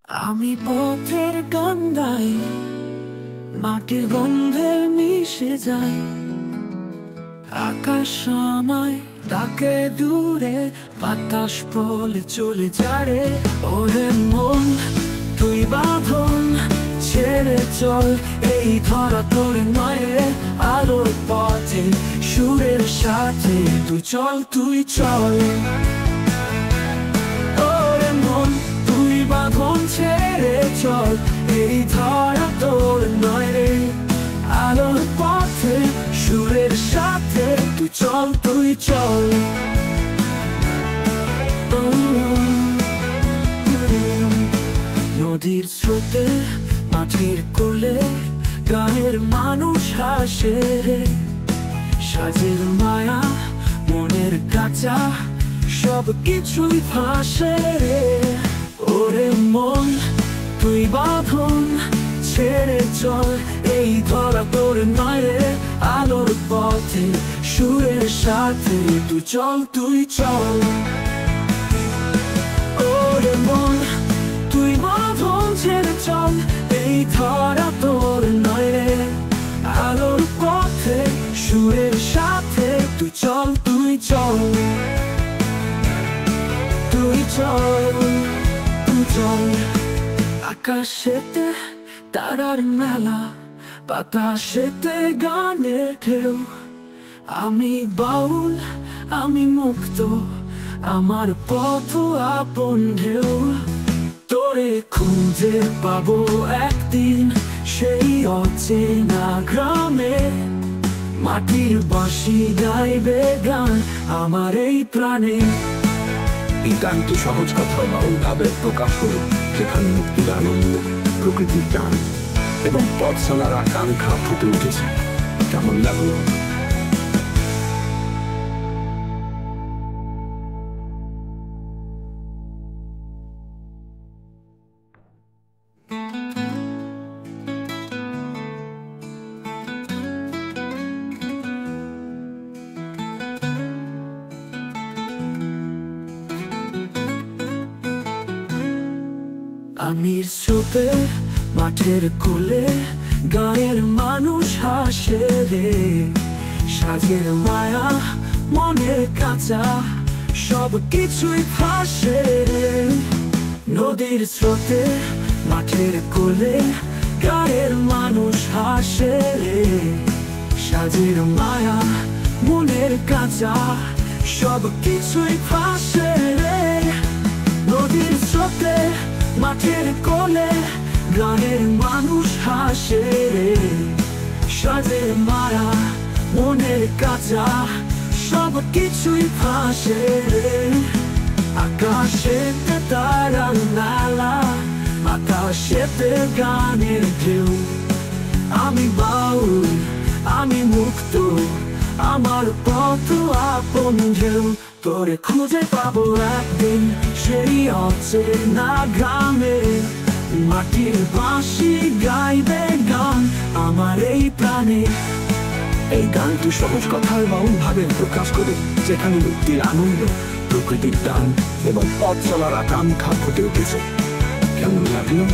আমি পথের গান গাই, মাটির গন্ধে মিশে যাই। আকাশ আমায় ডাকে দূরে, বাতাস বলে চলে যারে। ওরে মন তুই বাঁধন ছেড়ে চল, এই ধরা তোর নয় রে। আলোর পথে সুরের সাথে তুই চল, তুই চল। ওরে মন তুই বাঁধন ছেড়ে চল, এই ধরা তোর নয় রে। আলোর পথে সুরের সাথে তুই চল, তুই চল। নদীর স্রোতে মাটির কোলে গায়ের মানুষ হাসে রে। সাজের মায়া মনের কাঁচা সব কিছুই ভাসে রে। ওরে মন তুই বাঁধন ছেড়ে চল, এই ধরা তোর নয় রে। আলোর পথে সুরের সাথে তুই চল, তুই চল। ওরে মন তুই বাঁধন ছেড়ে চল, এই ধরা তোর নয় রে। আলোর পথে সুরের সাথে তুই চল, তুই চল। তুই চল, তুই চল। আকাশেতে তারার মেলা, বাতাসেতে গানের ঢেউ। আমি বাউল, আমি মুক্ত, আমার পথ আপন ঢেউ। তোরে খুঁজে পাবো একদিন সেই অচেনা গ্রামে। মাটির বাঁশি গাইবে গান আমার এই প্রাণে। এই গানটি সহজ কথায় বাউল ভাবে প্রকাশ করুক, যেখানে মুক্তির আনন্দ, প্রকৃতির টান এবং পথ চলার আকাঙ্ক্ষা ফুটে উঠেছে। কেমন লাগলো? আমি স্রোতে মাঠের কোলে গায়ের মানুষ হাসে রে। সাজের মায়া মনের কাঁচা সব কিছুই ভাসে রে। নদীর স্রোতে মাঠের কোলে গায়ের মানুষ হাসে রে। সাজের মায়া মনের কাঁচা সব কিছুই ভাসে রে। নদীর স্রোতে মাঠের কোলে গানের মানুষ হাসে রে। সাজের মায়া মনের কাঁচা সব কিছুই ভাসে রে। আকাশেতে তারার মেলা, বাতাসেতে গানের ঢেউ। আমি বাউল, আমি মুক্ত, আমার পথ আপন ঢেউ। তোরে খুঁজে পাবো একদিন সেই অচেনা গ্রামে। মাটির বাঁশি গাইবে গান আমার এই প্রাণে। এই গানটি সহজ কথায় বাউল ভাবে প্রকাশ করে, যেখানে মুক্তির আনন্দ, প্রকৃতির টান এবং পথ চলার আকাঙ্ক্ষা ফুটে উঠেছে। কেমন লাগলো?